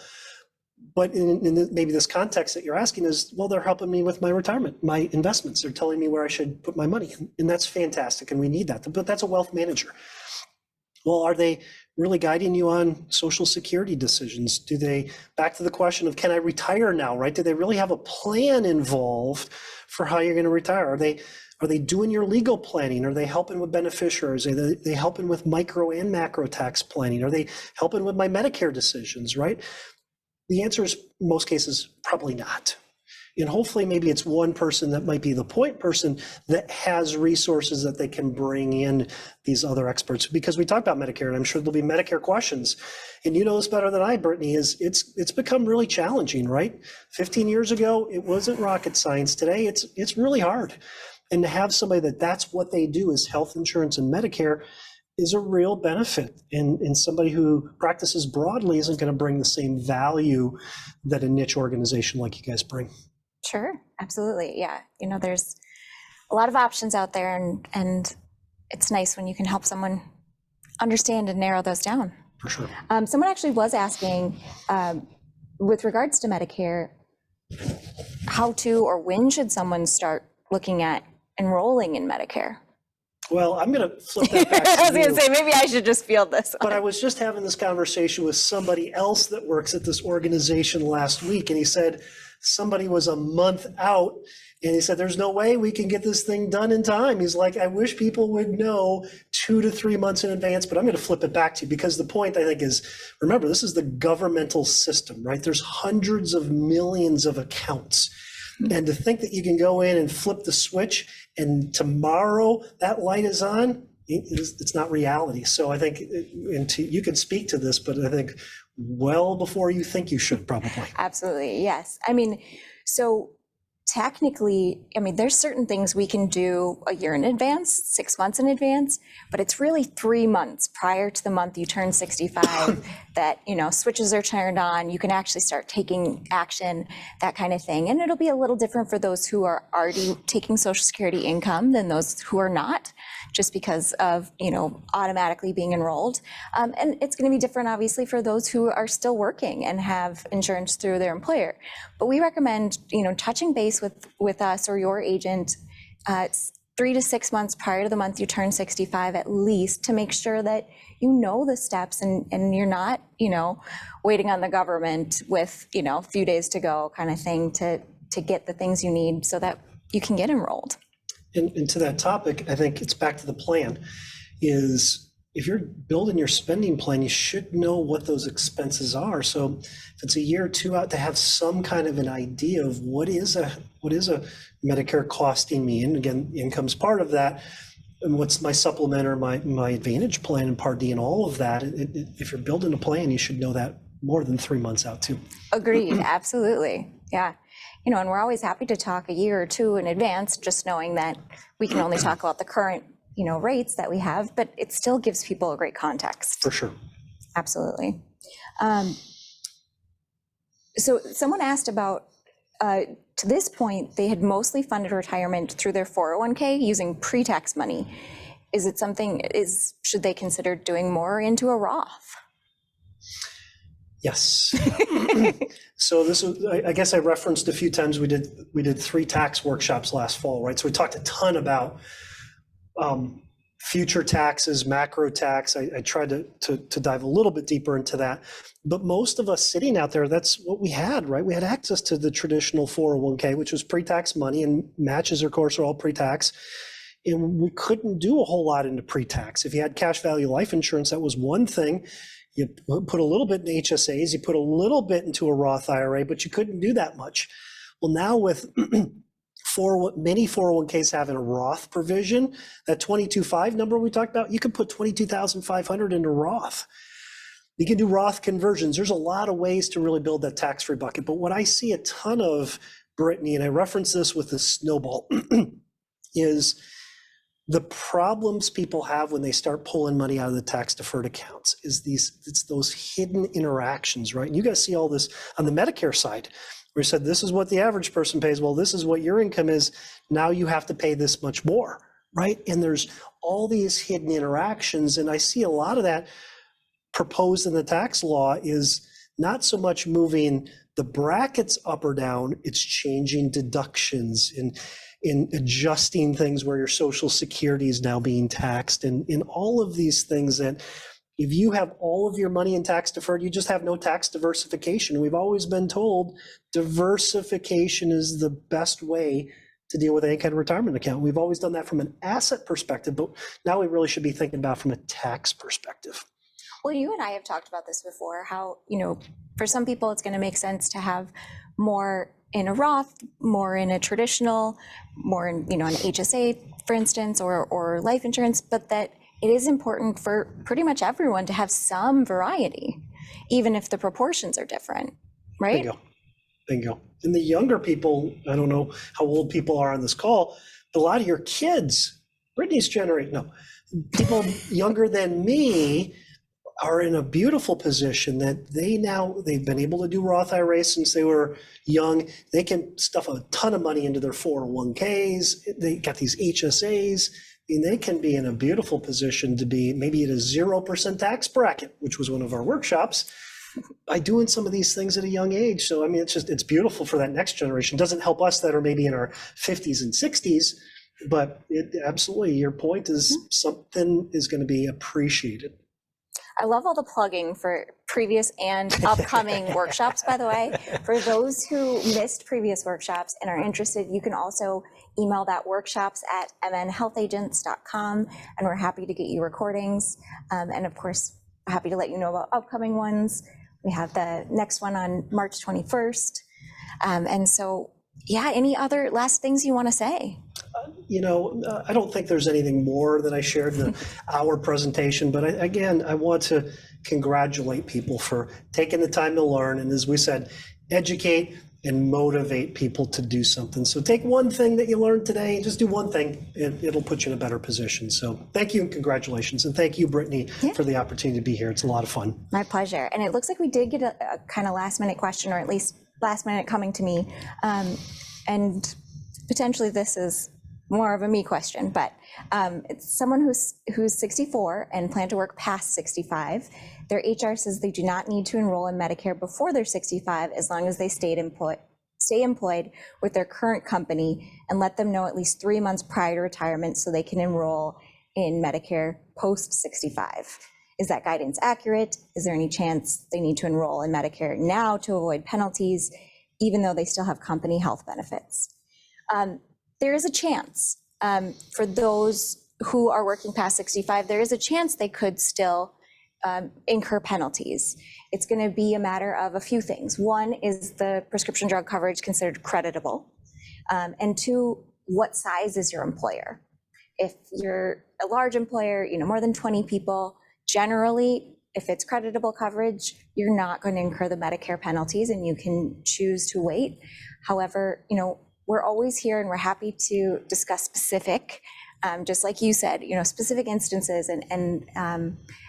But in maybe this context that you're asking is, well, they're helping me with my retirement, my investments. They're telling me where I should put my money. And that's fantastic. And we need that. But that's a wealth manager. Well, are they really guiding you on Social Security decisions? Do they, back to the question of, can I retire now, right? Do they really have a plan involved for how you're going to retire? Are they doing your legal planning? Are they helping with beneficiaries? Are they helping with micro and macro tax planning? Are they helping with my Medicare decisions, right? The answer is, in most cases, probably not. And hopefully maybe it's one person that might be the point person that has resources that they can bring in these other experts. Because we talked about Medicare, and I'm sure there'll be Medicare questions. And you know this better than I, Brittany, is it's become really challenging, right? 15 years ago, it wasn't rocket science. Today, it's really hard. And to have somebody that's what they do is health insurance and Medicare is a real benefit. And somebody who practices broadly isn't going to bring the same value that a niche organization like you guys bring. Sure, absolutely. Yeah. There's a lot of options out there, and it's nice when you can help someone understand and narrow those down. For sure. Someone actually was asking, with regards to Medicare, how to or when should someone start looking at enrolling in Medicare? Well, I'm going to flip that back to I was going to say, maybe I should just field this one. But I was just having this conversation with somebody else that works at this organization last week, and he said somebody was a month out, and he said, there's no way we can get this thing done in time. He's like, I wish people would know 2 to 3 months in advance, but I'm going to flip it back to you, because the point, I think, is, remember, this is the governmental system, right? There's hundreds of millions of accounts. And to think that you can go in and flip the switch and tomorrow that light is on, it's not reality. So I think, you can speak to this, but I think well before you think you should, probably. Absolutely, yes. So technically, there's certain things we can do a year in advance, 6 months in advance, but it's really 3 months prior to the month you turn 65 that, switches are turned on, you can actually start taking action, that kind of thing. And it'll be a little different for those who are already taking Social Security income than those who are not, just because of, automatically being enrolled. And it's going to be different, obviously, for those who are still working and have insurance through their employer. But we recommend, touching base with us or your agent 3 to 6 months prior to the month you turn 65 at least, to make sure that you know the steps and you're not, waiting on the government with, a few days to go kind of thing to get the things you need so that you can get enrolled. And to that topic, I think it's back to the plan, is if you're building your spending plan, you should know what those expenses are. So if it's a year or two out, to have some kind of an idea of what is a Medicare costing me, and again, income's part of that, and what's my supplement or my Advantage plan and Part D and all of that. If you're building a plan, you should know that more than 3 months out too. Agreed, absolutely, yeah. And we're always happy to talk a year or two in advance, just knowing that we can only talk about the current, rates that we have, but it still gives people a great context. For sure. Absolutely. So someone asked about, to this point, they had mostly funded retirement through their 401k using pre-tax money. Is it should they consider doing more into a Roth? Yes. So this was, I guess I referenced a few times, we did 3 tax workshops last fall, right? So we talked a ton about future taxes, macro tax. I tried to dive a little bit deeper into that. But most of us sitting out there, that's what we had, right? We had access to the traditional 401k, which was pre-tax money, and matches, of course, are all pre-tax. And we couldn't do a whole lot into pre-tax. If you had cash value life insurance, that was one thing. You put a little bit in HSAs, you put a little bit into a Roth IRA, but you couldn't do that much. Well, now with many 401ks having a Roth provision, that 22.5 number we talked about, you can put 22,500 into Roth. You can do Roth conversions. There's a lot of ways to really build that tax-free bucket. But what I see a ton of, Brittany, and I reference this with the snowball, is the problems people have when they start pulling money out of the tax-deferred accounts it's those hidden interactions, right? And you guys see all this on the Medicare side, where you said, this is what the average person pays. Well, this is what your income is. Now you have to pay this much more, right? And there's all these hidden interactions. And I see a lot of that proposed in the tax law is not so much moving the brackets up or down, it's changing deductions and in adjusting things where your Social Security is now being taxed, and in all of these things that if you have all of your money in tax deferred, you just have no tax diversification. We've always been told diversification is the best way to deal with any kind of retirement account. We've always done that from an asset perspective, but now we really should be thinking about from a tax perspective. Well, you and I have talked about this before, how, for some people it's going to make sense to have more in a Roth, more in a traditional, more in, an HSA, for instance, or life insurance, but that it is important for pretty much everyone to have some variety, even if the proportions are different, right? Bingo. And the younger people, I don't know how old people are on this call, but a lot of your kids, Brittany's generation, people younger than me are in a beautiful position that they've been able to do Roth IRAs since they were young. They can stuff a ton of money into their 401ks. They got these HSAs. They can be in a beautiful position to be maybe at a 0% tax bracket, which was one of our workshops, by doing some of these things at a young age. So, it's beautiful for that next generation. It doesn't help us that are maybe in our 50s and 60s, but absolutely, your point is something is going to be appreciated. I love all the plugging for previous and upcoming workshops, by the way. For those who missed previous workshops and are interested, you can also email that workshops@mnhealthagents.com, and we're happy to get you recordings. And of course, happy to let you know about upcoming ones. We have the next one on March 21st. And so, any other last things you want to say? I don't think there's anything more that I shared in our presentation, but I want to congratulate people for taking the time to learn. And as we said, educate and motivate people to do something. So take one thing that you learned today, just do one thing, and it'll put you in a better position. So thank you and congratulations. And thank you, Brittany, for the opportunity to be here. It's a lot of fun. My pleasure. And it looks like we did get a kind of last minute question, or at least last minute coming to me. And potentially this is more of a me question, but it's someone who's 64 and plan to work past 65. Their HR says they do not need to enroll in Medicare before they're 65 as long as they stayed employed stay employed with their current company and let them know at least 3 months prior to retirement so they can enroll in Medicare post 65. Is that guidance accurate? Is there any chance they need to enroll in Medicare now to avoid penalties, even though they still have company health benefits? There is a chance for those who are working past 65, there is a chance they could still incur penalties. It's going to be a matter of a few things. One, is the prescription drug coverage considered creditable? And two, what size is your employer? If you're a large employer, more than 20 people, generally, if it's creditable coverage, you're not going to incur the Medicare penalties and you can choose to wait. However, we're always here and we're happy to discuss specific, just like you said, specific instances and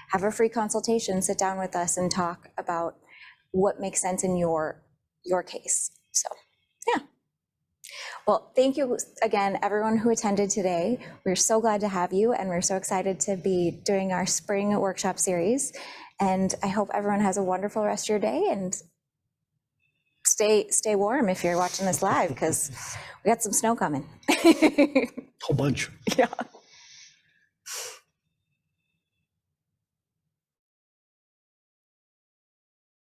have a free consultation, sit down with us and talk about what makes sense in your case. So, yeah. Well, thank you again, everyone who attended today. We're so glad to have you, and we're so excited to be doing our spring workshop series. And I hope everyone has a wonderful rest of your day, and stay warm if you're watching this live, because we got some snow coming. Whole bunch. Yeah.